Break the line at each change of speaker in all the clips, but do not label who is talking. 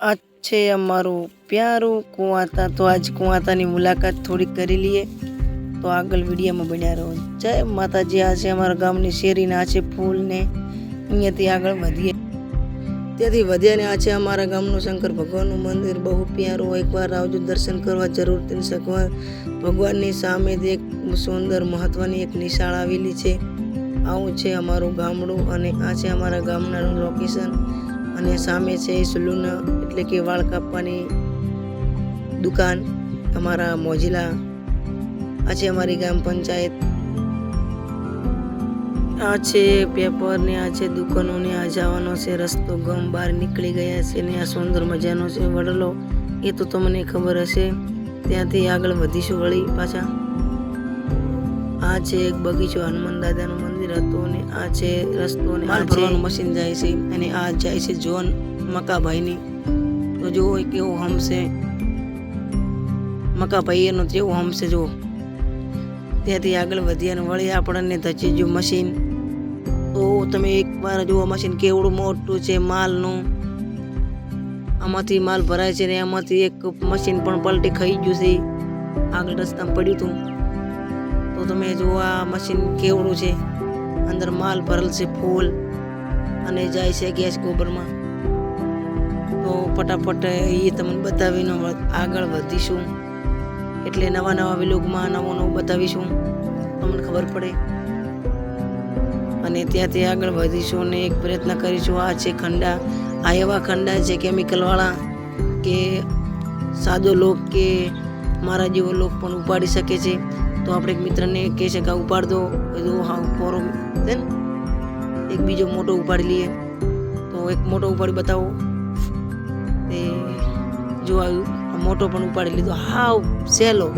આ છે અમારું પ્યારું કુંવાતા। તો આજ કુંવાતાની મુલાકાત થોડીક કરી લઈએ, તો આગળ વિડીયોમાં બન્યા રહો। જય માતાજી। આ છે અમારા ગામની શેરીને આ છે ફૂલ ને અહીંયાથી આગળ વધીએ, ત્યાંથી વધ્યા ને આ છે અમારા ગામનું શંકર ભગવાનનું મંદિર, બહુ પ્યારું। એકવાર આવજો દર્શન કરવા જરૂર થઈ શકવા। ભગવાનની સામે એક સુંદર મહત્વની એક નિશાળ આવેલી છે। આવું છે અમારું ગામડું અને આ છે અમારા ગામના લોકેશન। અને સામે છે સલૂન એટલે કે વાળ કાપવાની દુકાન અમારા મોજીલા। આ છે અમારી ગ્રામ પંચાયત, આ છે પેપર ને આ છે દુકાનો ને આ જવાનો છે રસ્તો, ગામ બહાર નીકળી ગયા છે ને આ સુંદર મજાનો છે વડલો, એ તો તમને ખબર હશે। ત્યાંથી આગળ વધીશું વળી પાછા। આ છે એક બગીચો, હનુમાન દાદાનું મંદિર હતું અને આ છે રસ્તો ને આ ભરવાનું મશીન જાય છે અને આ જાય છે જોન મકાભાઈની। તો જો કેવો હમ છે મકાભાઈ, એનો કેવો હમ છે જો। ત્યાંથી આગળ વધ્યા ને વળી આપણને ધચી ગયું મશીન। તો તમે એકવાર જુઓ મશીન કેવડું મોટું છે માલનું, આમાંથી માલ ભરાય છે ને આમાંથી એક મશીન પણ પલટી ખાઈ ગયું છે, આગળ રસ્તામાં પડ્યું હતું। તો તમે જુઓ આ મશીન કેવડું છે, અંદર માલ ભરેલ છે ફૂલ અને જાય છે ગેસ ગોબરમાં। તો ફટાફટ એ તમને બતાવીને આગળ વધીશું, એટલે નવા નવા વિલોગમાં નવું બતાવીશું, તમને ખબર પડે। અને ત્યાંથી આગળ વધીશું અને એક પ્રયત્ન કરીશું। આ છે ખંડા, આ એવા ખંડા છે કેમિકલવાળા કે સાદો લોક કે મારા જેવો લોક પણ ઉપાડી શકે છે। તો આપણે એક મિત્રને કહે છે કે ઉપાડ દો, બધું હા ફોરો છે ને, એક બીજો મોટો ઉપાડી લઈએ। તો એક મોટો ઉપાડી બતાવો, તે જો આવ્યું મોટો પણ ઉપાડી લીધો, હાવ સહેલો,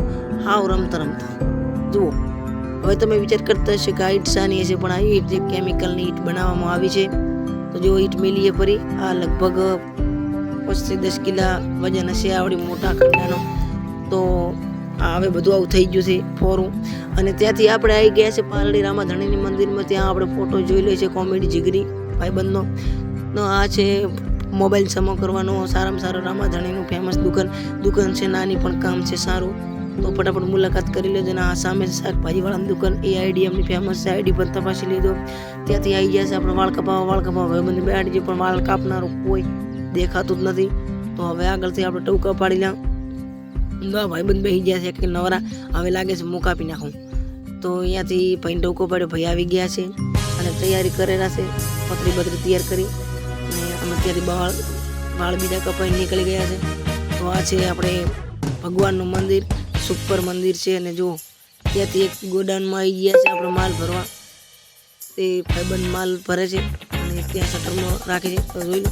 હાવ રમતા રમતા। જુઓ હવે તમે વિચાર કરતા હશો કે આ ઈંટ શાની હશે, પણ આ ઈંટ જે કેમિકલની ઈંટ બનાવવામાં આવી છે। તો જો ઈંટ મેલીએ ફરી, આ લગભગ 5 થી 10 કિલા વજન હશે આવડી મોટા ખંડાનો। તો હવે બધું આવું થઈ ગયું છે ફોરું। અને ત્યાંથી આપણે આવી ગયા છે પાલડી રામાધણીની મંદિરમાં, ત્યાં આપણે ફોટો જોઈ લઈએ છીએ કોમેડી જીગરી ભાઈબંધનો। તો આ છે મોબાઈલ સમો કરવાનો સારામાં સારું રામાધણીનું ફેમસ દુકાન છે, નાની પણ કામ છે સારું। તો ફટાફટ મુલાકાત કરી લેજો। અને આ સામે શાકભાજીવાળાની દુકાન, એ આઈડી એમની ફેમસ છે, આઈડી પણ તપાસી લીધો। ત્યાંથી આવી ગયા છે આપણે વાળ કપાવવા ભાઈબંધ બેઠી છે, પણ વાળ કાપનારું કોઈ દેખાતું જ નથી। તો હવે આગળથી આપણે ટૂંકા પાડી લા ભાઈબંધ બેસી ગયા છે કે નવરા, હવે લાગે છે મું કાપી નાખું। તો અહીંયાથી ભાઈ ટૂંકો પાડ્યો, ભાઈ આવી ગયા છે અને તૈયારી કરેલા છે, પતરી બતરી તૈયાર કરી અને અમે ત્યાંથી વાળ બીજા કપાઈ નીકળી ગયા છે। તો આ છે આપણે ભગવાનનું મંદિર, સુપર મંદિર છે। અને જો ત્યાંથી એક ગોડાઉનમાં આવી ગયા છે આપણે માલ ભરવા, તે ભાઈબંધ માલ ભરે છે અને ત્યાં શટરમાં રાખે છે, તો જોઈ લો।